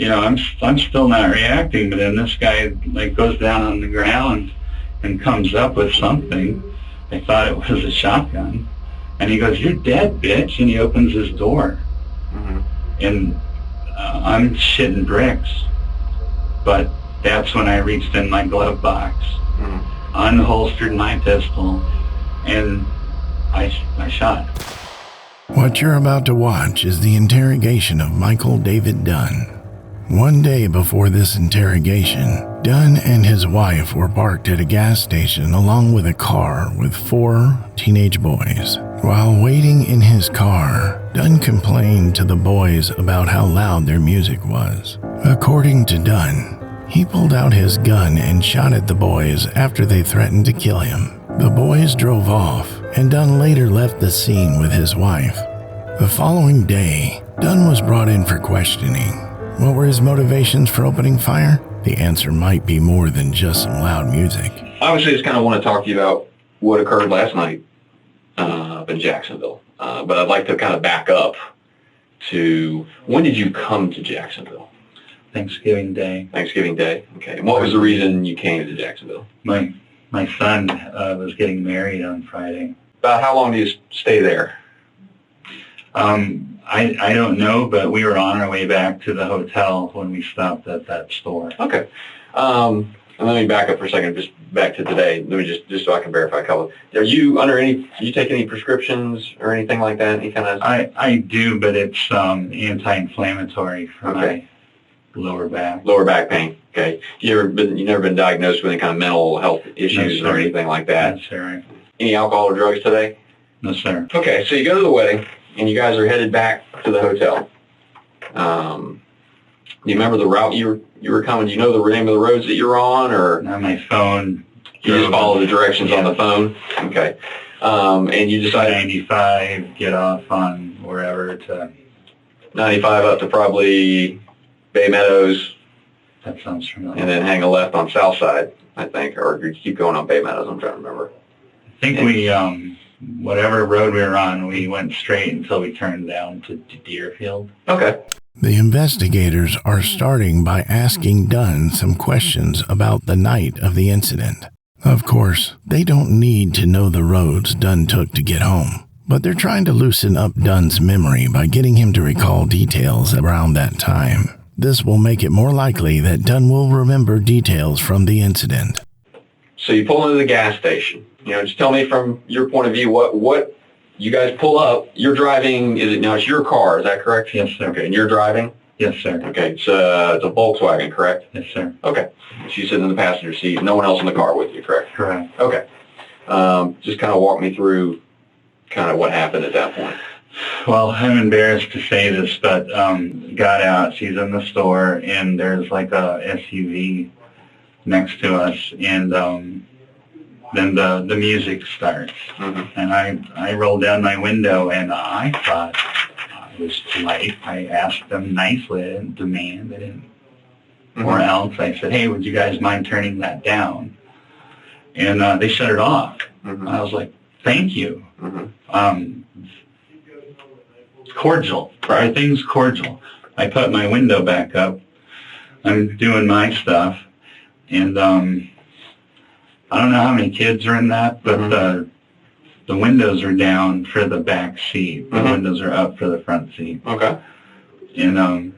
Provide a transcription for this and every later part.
I'm still not reacting, but then this guy like goes down on the ground and comes up with something. I thought it was a shotgun. And he goes, "You're dead, bitch," and he opens his door. Mm-hmm. And I'm shitting bricks. But that's when I reached in my glove box, unholstered my pistol, and I shot. What you're about to watch is the interrogation of Michael David Dunn. One day before this interrogation, Dunn and his wife were parked at a gas station along with a car with 4 teenage boys. While waiting in his car, Dunn complained to the boys about how loud their music was. According to Dunn, he pulled out his gun and shot at the boys after they threatened to kill him. The boys drove off, and Dunn later left the scene with his wife. The following day, Dunn was brought in for questioning. What were his motivations for opening fire? The answer might be more than just some loud music. Obviously, I just kind of want to talk to you about what occurred last night up in Jacksonville. But I'd like to kind of back up to, when did you come to Jacksonville? Thanksgiving Day. Thanksgiving Day, okay. And what was the reason you came to Jacksonville? My son was getting married on Friday. About how long do you stay there? I don't know, but we were on our way back to the hotel when we stopped at that store. Okay. And let me back up for a second, just back to today. Let me just so I can verify a couple. Are you you take any prescriptions or anything like that? Any kind of? I do, but it's anti-inflammatory for my lower back. Lower back pain. Okay. You never been diagnosed with any kind of mental health issues or anything like that? No, sir. Any alcohol or drugs today? No, sir. Okay, so you go to the wedding, and you guys are headed back to the hotel. Do you remember the route you were coming? Do you know the name of the roads that you're on, or? On my phone. You just follow the directions on the phone? Okay. And you decided 95, get off on wherever to 95 up to probably Bay Meadows. That sounds familiar. And then hang a left on South Side, I think, or you keep going on Bay Meadows. I'm trying to remember. I think we whatever road we were on, we went straight until we turned down to Deerfield. Okay. The investigators are starting by asking Dunn some questions about the night of the incident. Of course, they don't need to know the roads Dunn took to get home, but they're trying to loosen up Dunn's memory by getting him to recall details around that time. This will make it more likely that Dunn will remember details from the incident. So you pull into the gas station. Just tell me from your point of view, what you guys pull up. You're driving, it's your car, is that correct? Yes, sir. Okay, and you're driving? Yes, sir. Okay, it's a Volkswagen, correct? Yes, sir. Okay. She's sitting in the passenger seat, no one else in the car with you, correct? Correct. Okay. Just kind of walk me through kind of what happened at that point. Well, I'm embarrassed to say this, but got out. She's in the store, and there's like a SUV next to us, and then the music starts. Mm-hmm. And I roll down my window, and I thought I was polite. I asked them nicely. I didn't demand. I didn't. Mm-hmm. Or else I said, "Hey, would you guys mind turning that down?" And they shut it off. Mm-hmm. I was like, "Thank you." Mm-hmm. Cordial. Everything's cordial. I put my window back up. I'm doing my stuff, and I don't know how many kids are in that, but mm-hmm. the windows are down for the back seat. The mm-hmm. windows are up for the front seat. Okay. And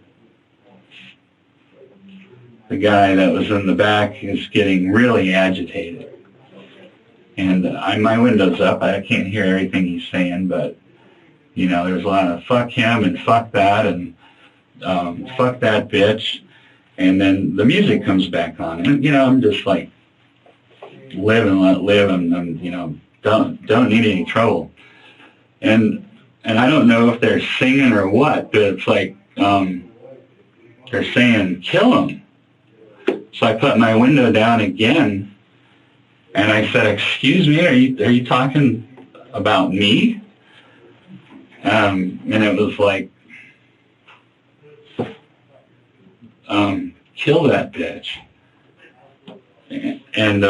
the guy that was in the back is getting really agitated. And my window's up. I can't hear everything he's saying, but there's a lot of fuck him and fuck that and fuck that bitch. And then the music comes back on. And, I'm just like, live and let live, and don't need any trouble. And I don't know if they're singing or what, but it's like they're saying, "Kill him." So I put my window down again, and I said, "Excuse me, are you talking about me?" And it was like, "Kill that bitch." And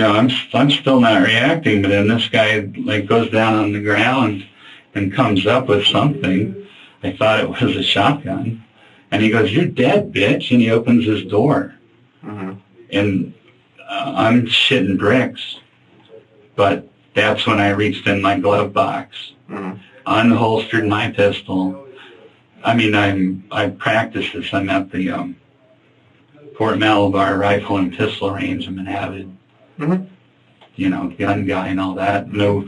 I'm still not reacting, but then this guy like goes down on the ground and comes up with something. they thought it was a shotgun. And he goes, "You're dead, bitch." And he opens his door. Mm-hmm. And I'm shitting bricks. But that's when I reached in my glove box, unholstered my pistol. I mean, I practice this. I'm at the Fort Malabar rifle and pistol range. I'm an avid, gun guy and all that. No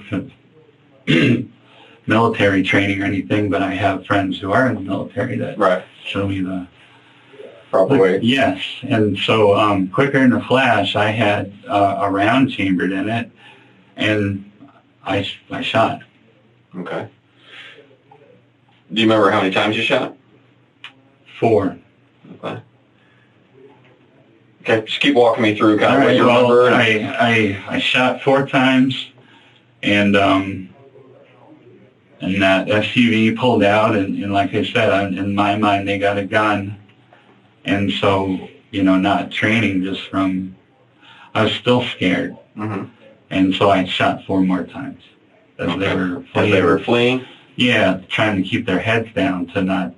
military training or anything, but I have friends who are in the military that show me the proper way. Yes, and so quicker than a flash, I had a round chambered in it, and I shot. Okay. Do you remember how many times you shot? 4. Okay. Okay, just keep walking me through kind of what you remember. I shot 4 times, and that SUV pulled out, and like I said, in my mind, they got a gun. And so, not training, just from, I was still scared. Mm-hmm. And so I shot 4 more times as they were fleeing. As they were fleeing? Yeah, trying to keep their heads down to not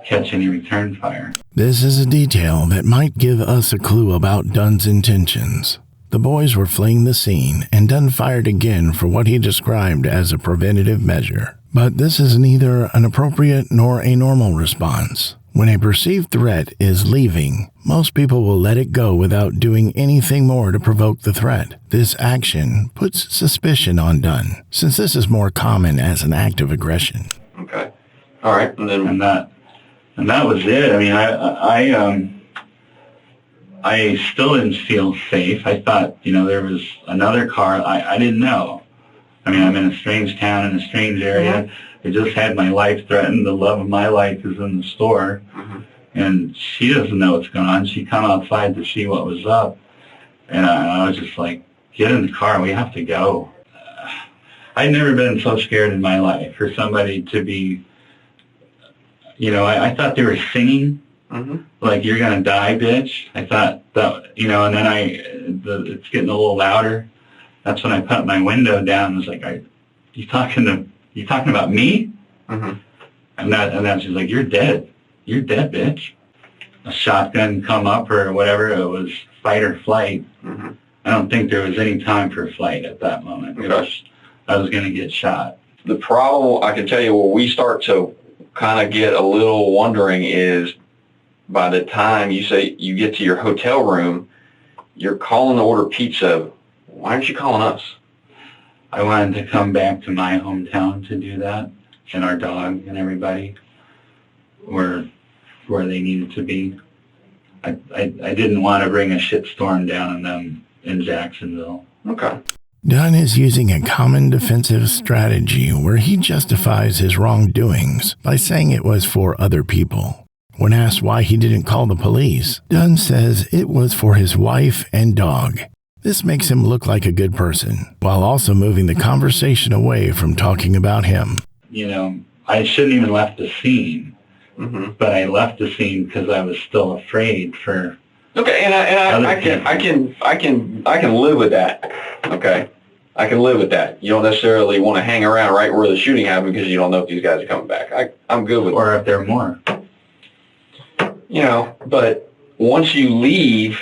catch any return fire. This is a detail that might give us a clue about Dunn's intentions. The boys were fleeing the scene, and Dunn fired again for what he described as a preventative measure. But this is neither an appropriate nor a normal response. When a perceived threat is leaving, most people will let it go without doing anything more to provoke the threat. This action puts suspicion on Dunn, since this is more common as an act of aggression. Okay. All right. And that was it. I mean, I still didn't feel safe. I thought, there was another car. I didn't know. I mean, I'm in a strange town, in a strange area. I just had my life threatened. The love of my life is in the store. And she doesn't know what's going on. She come outside to see what was up. And I was just like, get in the car. We have to go. I'd never been so scared in my life for somebody to be, I thought they were singing. Like, "You're going to die, bitch." I thought that, and then it's getting a little louder. That's when I put my window down and was like, you talking about me? And then she's like, "You're dead. You're dead, bitch." A shotgun come up or whatever. It was fight or flight. I don't think there was any time for flight at that moment. I was going to get shot. The problem, I can tell you, where we start to kind of get a little wondering is by the time you say you get to your hotel room, you're calling to order pizza. Why aren't you calling us? I wanted to come back to my hometown to do that, and our dog and everybody were where they needed to be. I didn't want to bring a shitstorm down on them in Jacksonville. Okay. Dunn is using a common defensive strategy where he justifies his wrongdoings by saying it was for other people. When asked why he didn't call the police, Dunn says it was for his wife and dog. This makes him look like a good person, while also moving the conversation away from talking about him. I shouldn't even left the scene, but I left the scene because I was still afraid for. Okay, and I can live with that. Okay, I can live with that. You don't necessarily want to hang around right where the shooting happened because you don't know if these guys are coming back. I'm good with or if there are more. But once you leave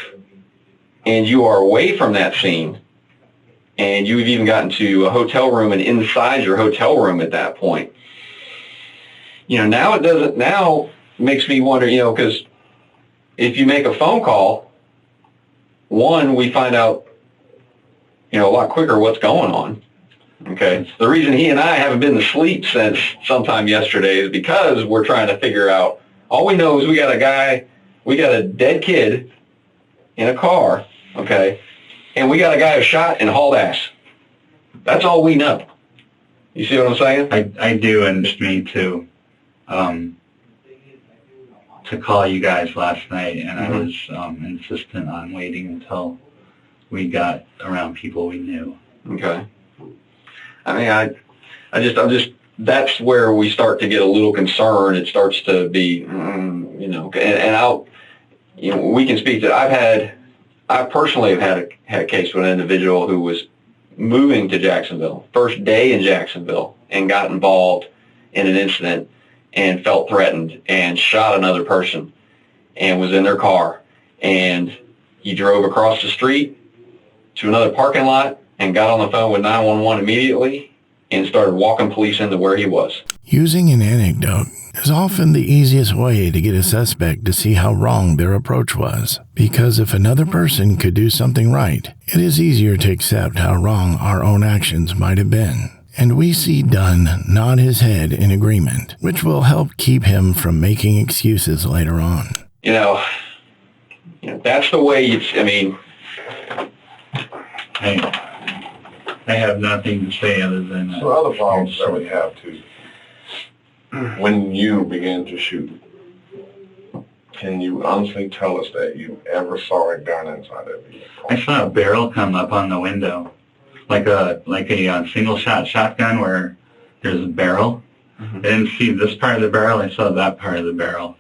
and you are away from that scene, and you've even gotten to a hotel room and inside your hotel room at that point, now makes me wonder, because if you make a phone call, one, we find out, a lot quicker what's going on. Okay. The reason he and I haven't been to sleep since sometime yesterday is because we're trying to figure out, all we know is we got a dead kid in a car, okay, and we got a guy who shot and hauled ass. That's all we know. You see what I'm saying? I do, and it's me too. To call you guys last night, and I was insistent on waiting until we got around people we knew. Okay. I mean, I'm just. That's where we start to get a little concerned. It starts to be, and I'll, we can speak to. I personally have had a case with an individual who was moving to Jacksonville, first day in Jacksonville, and got involved in an incident. and felt threatened and shot another person and was in their car. And he drove across the street to another parking lot and got on the phone with 911 immediately and started walking police into where he was. Using an anecdote is often the easiest way to get a suspect to see how wrong their approach was, because if another person could do something right, it is easier to accept how wrong our own actions might have been. And we see Dunn nod his head in agreement, which will help keep him from making excuses later on. You know, that's the way I have nothing to say other than that. So other problems that we have too. When you began to shoot, can you honestly tell us that you ever saw a gun inside of you? I saw a barrel come up on the window, like a single shot shotgun where there's a barrel. I didn't see this part of the barrel. I saw that part of the barrel.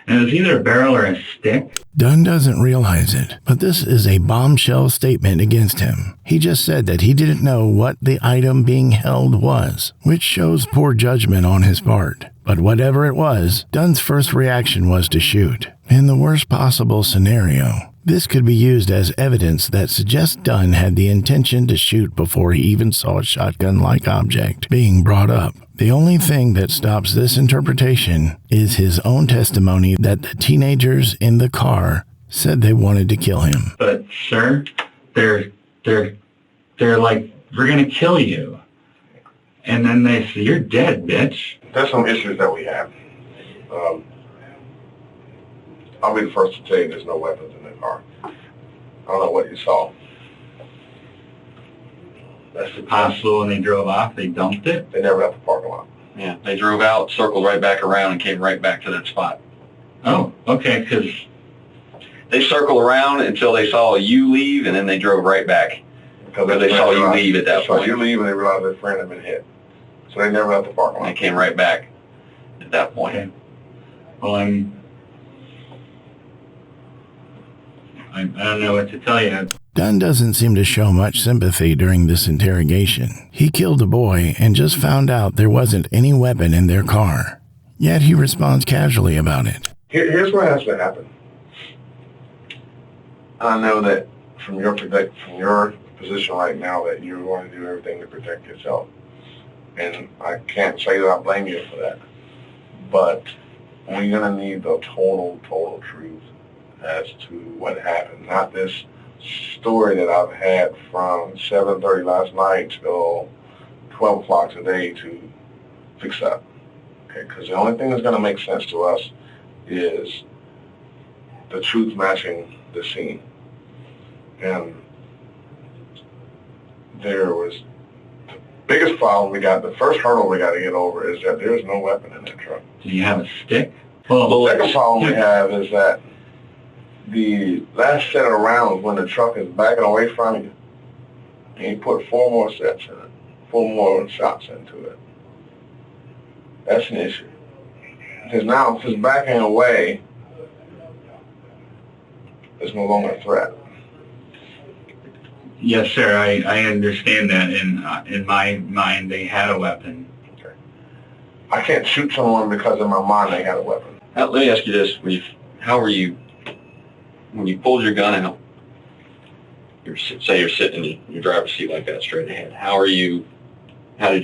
And it was either a barrel or a stick. Dunn doesn't realize it, but this is a bombshell statement against him. He just said that he didn't know what the item being held was, which shows poor judgment on his part. But whatever it was, Dunn's first reaction was to shoot. In the worst possible scenario, this could be used as evidence that suggests Dunn had the intention to shoot before he even saw a shotgun-like object being brought up. The only thing that stops this interpretation is his own testimony that the teenagers in the car said they wanted to kill him. But sir, they're like, we're gonna kill you. And then they say, you're dead, bitch. There's some issues that we have. I'll be the first to tell you there's no weapons in the car. I don't know what you saw. That's possible. When they drove off, they dumped it. They never left the parking lot. Yeah, they drove out, circled right back around, and came right back to that spot. Oh, okay, because They circled around until they saw you leave, and then they drove right back. Because they saw you leave at that They saw point. you leave and they realized their friend had been hit. So they never left the parking And they lot. came right back at that point. okay. Well, I don't know what to tell you. Dunn doesn't seem to show much sympathy during this interrogation. He killed a boy and just found out there wasn't any weapon in their car. Yet he responds casually about it. Here's what has to happen. I know that from your position right now that you're going to do everything to protect yourself. And I can't say that I blame you for that. But we're going to need the total truth as to what happened. Not this story that I've had from 7:30 last night till 12 o'clock today to fix up. Okay, because the only thing that's going to make sense to us is the truth matching the scene. And there was the biggest problem we got, the first hurdle we got to get over is that there's no weapon in that truck. Do you have a stick? The second problem we have is that the last set of rounds when the truck is backing away from you, and you put 4 more sets in it, 4 more shots into it. That's an issue. Because now if it's backing away, it's no longer a threat. Yes, sir. I understand that. In my mind, they had a weapon. Okay. I can't shoot someone because in my mind they had a weapon. Now, let me ask you this: how were you when you pulled your gun out? Say you're sitting in your driver's seat like that, straight ahead. How did you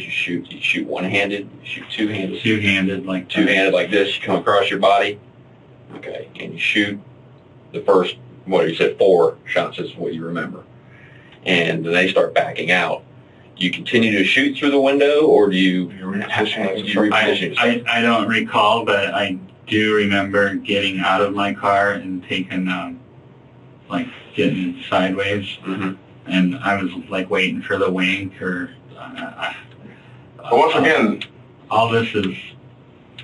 shoot? Did you shoot one-handed? Did you shoot two-handed? Two-handed, like Two-handed, like this. You come across your body. Okay, and you shoot the first. What you said, 4 shots is what you remember. And then they start backing out. Do you continue to shoot through the window, or do you reposition yourself? I don't recall, but I do remember getting out of my car and taking, getting sideways. Mm-hmm. And I was, waiting for the wink or... But once again... all this is...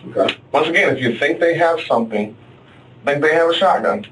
Okay. Once again, if you think they have something, think they have a shotgun.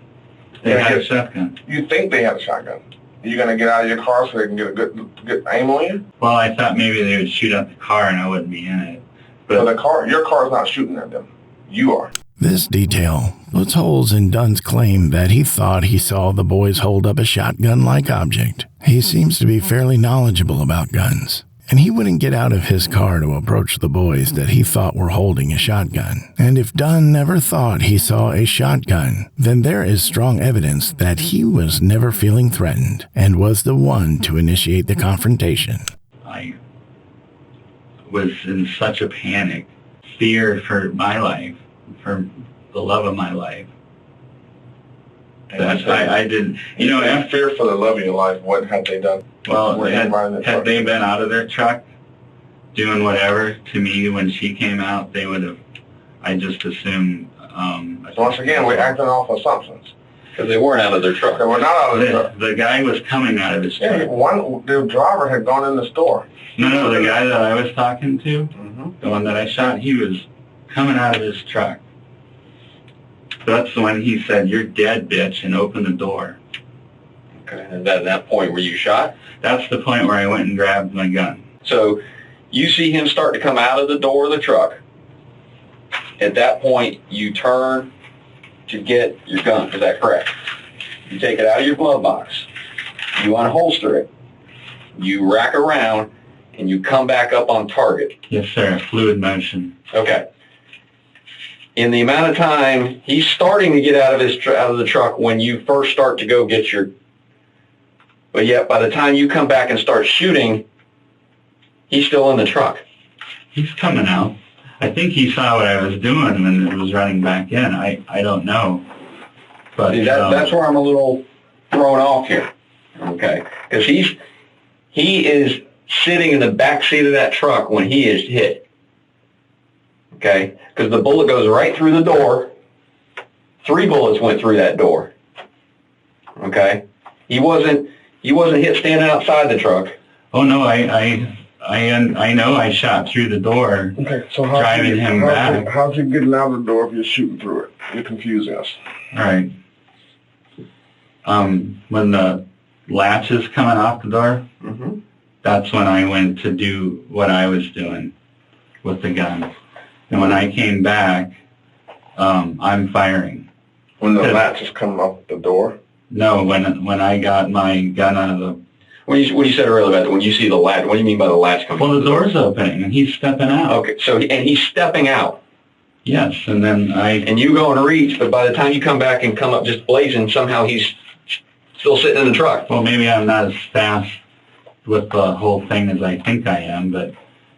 They had a shotgun. You think they have a shotgun. You're going to get out of your car so they can get a good aim on you? Well, I thought maybe they would shoot at the car and I wouldn't be in it. But your car's not shooting at them. You are. This detail puts holes in Dunn's claim that he thought he saw the boys hold up a shotgun-like object. He seems to be fairly knowledgeable about guns. and he wouldn't get out of his car to approach the boys that he thought were holding a shotgun. And if Dunn never thought he saw a shotgun, then there is strong evidence that he was never feeling threatened and was the one to initiate the confrontation. I was in such a panic, fear for my life, for the love of my life. That I didn't, and fear for the love of your life. What had they done? Well, had they been out of their truck doing whatever to me when she came out, they would have, I just assumed. Once again, we're acting off assumptions. Because they weren't out of their truck. They were not out of their truck. The guy was coming out of his truck. Yeah, the driver had gone in the store. No, the guy that I was talking to, the one that I shot, he was coming out of his truck. So that's when he said, "You're dead, bitch," and opened the door. Okay, and at that point were you shot? That's the point where I went and grabbed my gun. So you see him start to come out of the door of the truck. At that point, you turn to get your gun. Is that correct? You take it out of your glove box. You unholster it. You rack around, and you come back up on target. Yes, sir. Fluid motion. Okay. In the amount of time he's starting to get out of the truck when you first start to go get your, but yet by the time you come back and start shooting, he's still in the truck. He's coming out. I think he saw what I was doing when it was running back in. I don't know. But see, that's where I'm a little thrown off here. Okay. Because he is sitting in the back seat of that truck when he is hit. Okay? Because the bullet goes right through the door. 3 bullets went through that door. Okay? He wasn't hit standing outside the truck. Oh no, I know I shot through the door. Okay, so driving him back. How'd you get out of the door if you're shooting through it? You're confusing us. All right. When the latch is coming off the door, that's when I went to do what I was doing with the gun. And when I came back, I'm firing. When the latch is coming off the door? No, when I got my gun out of the... When you said earlier about that, when you see the latch, what do you mean by the latch coming? Well, the door's opening and he's stepping out. Okay, so and he's stepping out. Yes, and then and you go and reach, but by the time you come back and come up just blazing, somehow he's still sitting in the truck. Well, maybe I'm not as fast with the whole thing as I think I am, but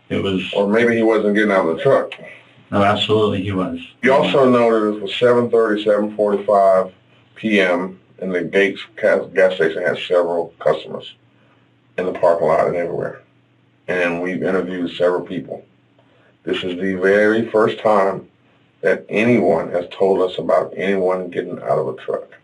it was... Or maybe he wasn't getting out of the truck. No, absolutely he was. You also know that it was 7:30, 7:45 p.m. and the Gates gas station had several customers in the parking lot and everywhere. And we've interviewed several people. This is the very first time that anyone has told us about anyone getting out of a truck.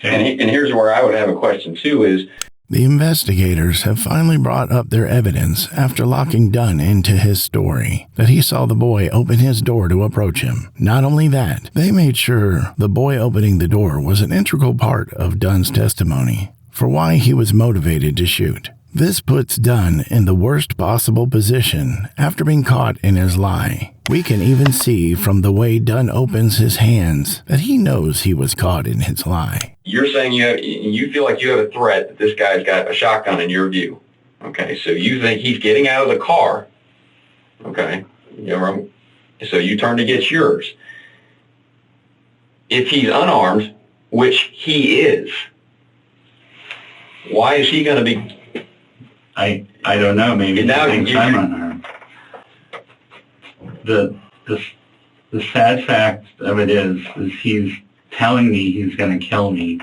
And here's where I would have a question too is, the investigators have finally brought up their evidence after locking Dunn into his story that he saw the boy open his door to approach him. Not only that, they made sure the boy opening the door was an integral part of Dunn's testimony for why he was motivated to shoot. This puts Dunn in the worst possible position after being caught in his lie. We can even see from the way Dunn opens his hands that he knows he was caught in his lie. You're saying you feel like you have a threat that this guy's got a shotgun in your view. Okay, so you think he's getting out of the car. Okay, so you turn to get yours. If he's unarmed, which he is, why is he going to be... I don't know. Maybe he thinks I'm unarmed. The sad fact of it is he's telling me he's going to kill me.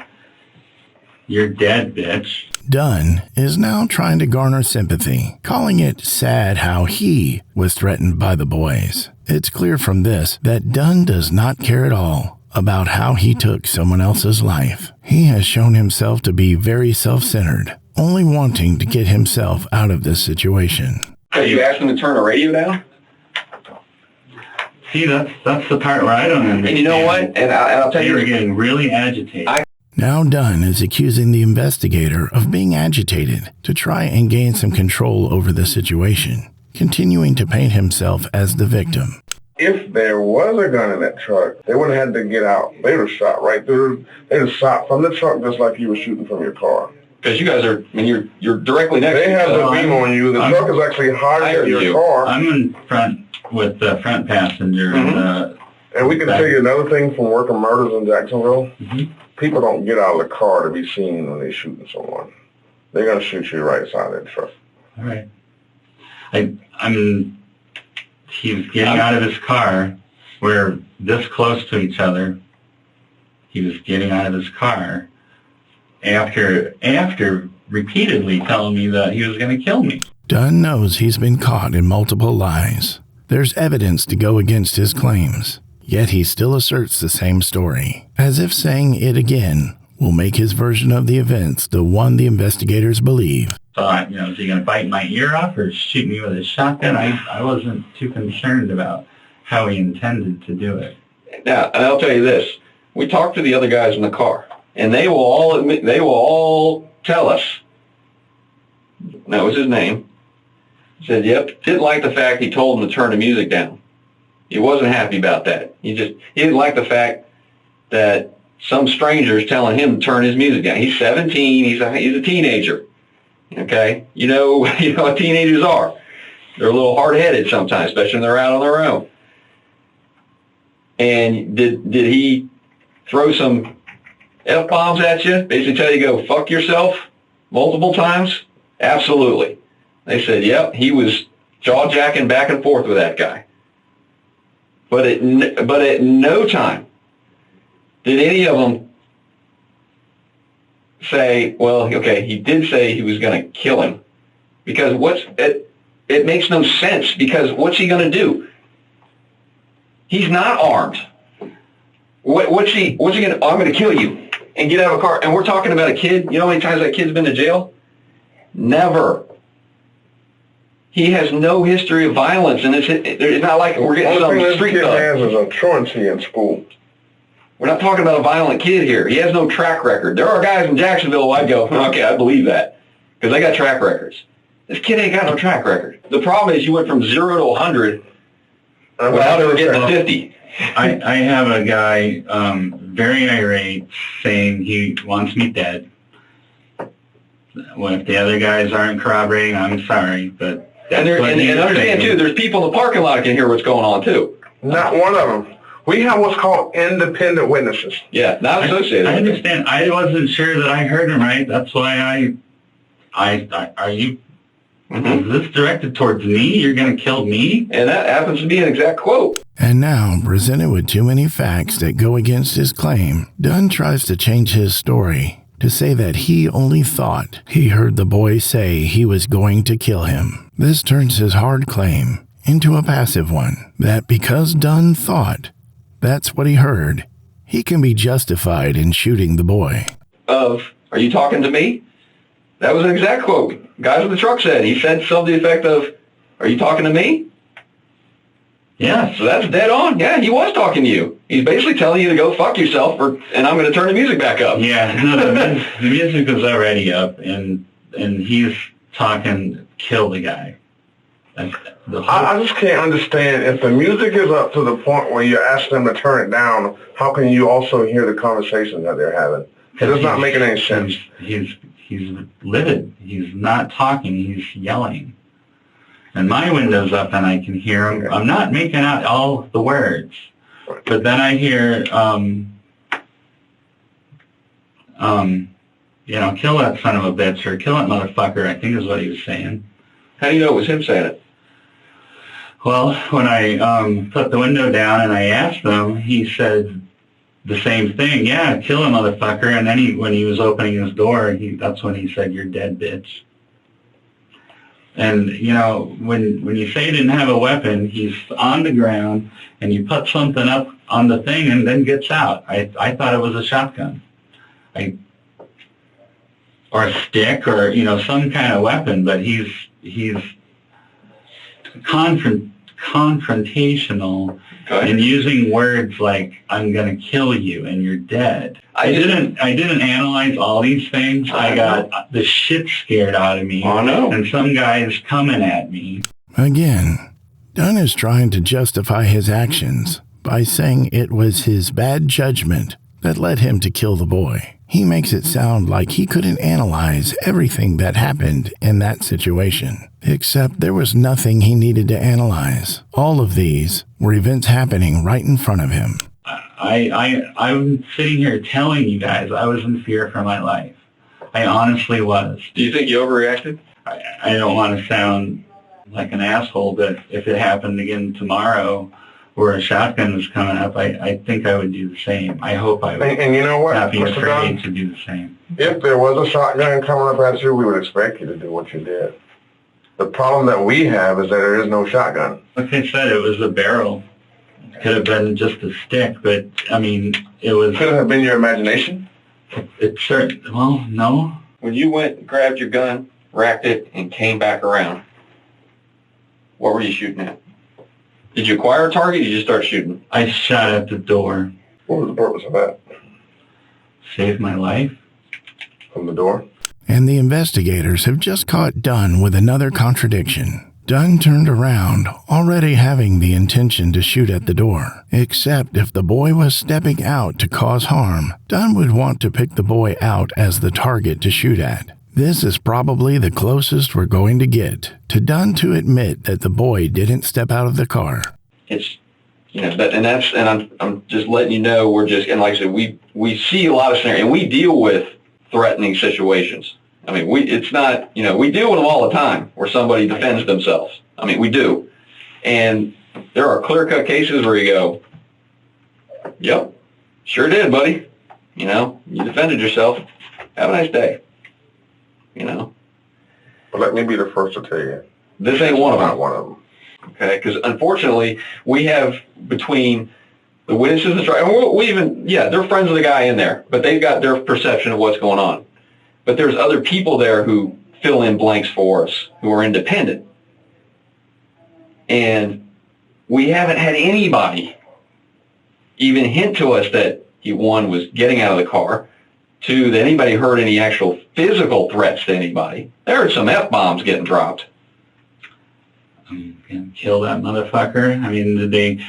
You're dead, bitch. Dunn is now trying to garner sympathy, calling it sad how he was threatened by the boys. It's clear from this that Dunn does not care at all about how he took someone else's life. He has shown himself to be very self-centered, only wanting to get himself out of this situation. Have you asked him to turn the radio down? See, that's the part where I don't understand. And you know what? And I'll tell you... You're getting really agitated. Now Dunn is accusing the investigator of being agitated to try and gain some control over the situation, continuing to paint himself as the victim. If there was a gun in that truck, they wouldn't have had to get out. They would have shot right through. They would have shot from the truck just like you were shooting from your car. because you guys are, I mean, you're directly next to They each have other. the beam on you. The truck is actually higher than your car. I'm in front with the front passenger. And we can tell you another thing from working murders in Jacksonville. People don't get out of the car to be seen when they're shooting someone. They're going to shoot you right side of the truck. All right. He was getting out of his car. We're this close to each other. He was getting out of his car after repeatedly telling me that he was going to kill me. Dunn knows he's been caught in multiple lies. There's evidence to go against his claims, yet he still asserts the same story, as if saying it again will make his version of the events the one the investigators believe. Thought, is he going to bite my ear off or shoot me with a shotgun? I wasn't too concerned about how he intended to do it. Now, and I'll tell you this. We talked to the other guys in the car, and they will all admit, they will all tell us, that was his name, said, yep, didn't like the fact he told him to turn the music down. He wasn't happy about that. He didn't like the fact that some stranger is telling him to turn his music down. He's 17, he's a teenager. Okay? You know what teenagers are. They're a little hard-headed sometimes, especially when they're out on their own. And did he throw some F-bombs at you? Basically tell you to go fuck yourself multiple times? Absolutely. They said, yep, he was jaw-jacking back and forth with that guy. But at no time did any of them say, well, okay, he did say he was going to kill him. Because it makes no sense, because what's he going to do? He's not armed. What's he going to, I'm going to kill you and get out of a car. And we're talking about a kid. You know how many times that kid's been to jail? Never. He has no history of violence, and it's not like we're getting some street thug. All this kid has is a truancy in school. We're not talking about a violent kid here. He has no track record. There are guys in Jacksonville who I'd go, okay, I believe that, because they got track records. This kid ain't got no track record. The problem is you went from 0 to 100 without ever getting to 50. I have a guy very irate saying he wants me dead. Well, if the other guys aren't corroborating, I'm sorry, but that's what he's understand saying. too, there's people in the parking lot that can hear what's going on too. Not one of them. We have what's called independent witnesses. Yeah, not associated. I understand. I wasn't sure that I heard him right. That's why are you, is this directed towards me? You're going to kill me? And that happens to be an exact quote. And now, presented with too many facts that go against his claim, Dunn tries to change his story to say that he only thought he heard the boy say he was going to kill him. This turns his hard claim into a passive one, that because Dunn thought that's what he heard, he can be justified in shooting the boy. Are you talking to me? That was an exact quote. Guys with the truck said. He said something to the effect of, are you talking to me? Yeah, so that's dead on. Yeah, he was talking to you. He's basically telling you to go fuck yourself, and I'm going to turn the music back up. Yeah, no, the music was already up, and he's talking, kill the guy. I just can't understand, if the music is up to the point where you ask them to turn it down, how can you also hear the conversation that they're having? It does not make any sense. He's livid. He's not talking. He's yelling. And my window's up and I can hear him. I'm not making out all the words. But then I hear, kill that son of a bitch, or kill that motherfucker, I think is what he was saying. How do you know it was him saying it? Well, when I put the window down and I asked him, he said the same thing. Yeah, kill him, motherfucker. And then when he was opening his door, that's when he said, you're dead, bitch. And, when you say he didn't have a weapon, he's on the ground, and you put something up on the thing and then gets out. I thought it was a shotgun. Or a stick, or, some kind of weapon, but he's confrontational and using words like, I'm going to kill you and you're dead. I didn't analyze all these things. I got the shit scared out of me. Oh, no. And some guy's coming at me. Again, Dunn is trying to justify his actions by saying it was his bad judgment that led him to kill the boy. He makes it sound like he couldn't analyze everything that happened in that situation, except there was nothing he needed to analyze. All of these were events happening right in front of him. I'm sitting here telling you guys I was in fear for my life. I honestly was. Do you think you overreacted? I don't want to sound like an asshole, but if it happened again tomorrow where a shotgun was coming up, I think I would do the same. I hope I would And you know what, not be Mr. afraid Dunn? to do the same. If there was a shotgun coming up at you, we would expect you to do what you did. The problem that we have is that there is no shotgun. Like I said, it was a barrel. Could have been just a stick, but I mean, it was. Could it have been your imagination? It's certain. Well, no. When you went, grabbed your gun, racked it, and came back around, what were you shooting at? Did you acquire a target or did you just start shooting? I shot at the door. What was the purpose of that? Saved my life. From the door? And the investigators have just caught Dunn with another contradiction. Dunn turned around, already having the intention to shoot at the door. Except if the boy was stepping out to cause harm, Dunn would want to pick the boy out as the target to shoot at. This is probably the closest we're going to get to Dunn to admit that the boy didn't step out of the car. It's, I'm just letting you know, we're just, and like I said, we see a lot of scenarios, and we deal with threatening situations. I mean, it's not, we deal with them all the time where somebody defends themselves. I mean, we do. And there are clear-cut cases where you go, yep, sure did, buddy. You defended yourself. Have a nice day. Well, let me be the first to tell you. This ain't one of them. Not one of them. Okay, because unfortunately, we have between the witnesses and the trial, and we even, they're friends of the guy in there, but they've got their perception of what's going on. But there's other people there who fill in blanks for us, who are independent. And we haven't had anybody even hint to us that one was getting out of the car, two, that anybody heard any actual physical threats to anybody. There are some F-bombs getting dropped. Kill that motherfucker. I mean, did they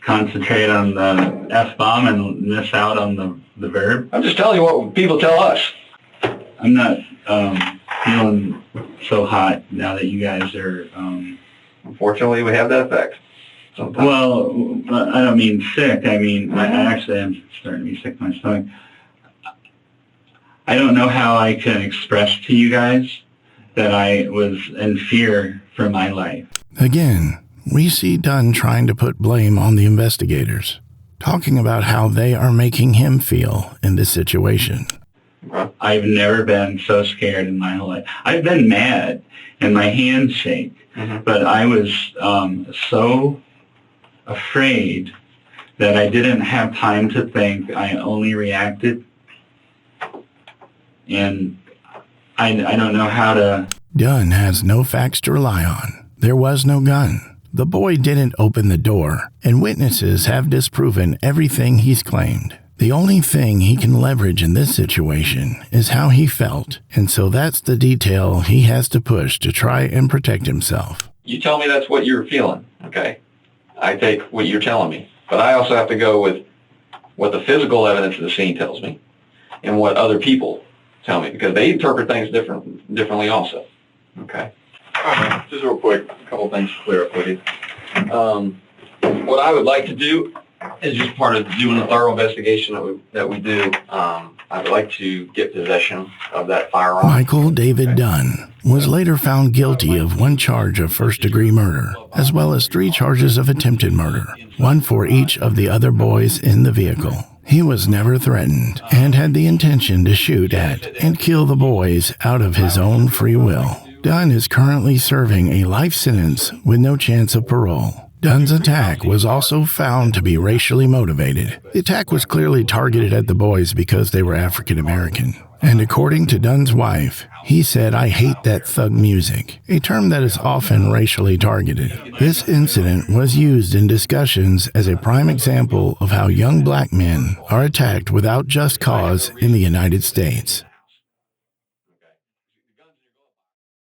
concentrate on the F-bomb and miss out on the verb? I'm just telling you what people tell us. I'm not feeling so hot now that you guys are... Unfortunately, we have that effect sometimes. Well, I don't mean sick. I mean, I actually am starting to be sick to my stomach. I don't know how I can express to you guys that I was in fear for my life. Again, we see Dunn trying to put blame on the investigators, talking about how they are making him feel in this situation. I've never been so scared in my whole life. I've been mad and my hands shake, but I was so afraid that I didn't have time to think. I only reacted, and I don't know how to... Dunn has no facts to rely on. There was no gun. The boy didn't open the door, and witnesses have disproven everything he's claimed. The only thing he can leverage in this situation is how he felt, and so that's the detail he has to push to try and protect himself. You tell me that's what you're feeling, okay? I take what you're telling me. But I also have to go with what the physical evidence of the scene tells me and what other people tell me, because they interpret things differently also, okay? Just real quick, a couple things to clear up with you. What I would like to do is just part of doing a thorough investigation that we do. I would like to get possession of that firearm. Michael David Dunn was later found guilty of one charge of first-degree murder, as well as 3 charges of attempted murder, one for each of the other boys in the vehicle. He was never threatened and had the intention to shoot at and kill the boys out of his own free will. Dunn is currently serving a life sentence with no chance of parole. Dunn's attack was also found to be racially motivated. The attack was clearly targeted at the boys because they were African American. And according to Dunn's wife, he said, "I hate that thug music," a term that is often racially targeted. This incident was used in discussions as a prime example of how young black men are attacked without just cause in the United States.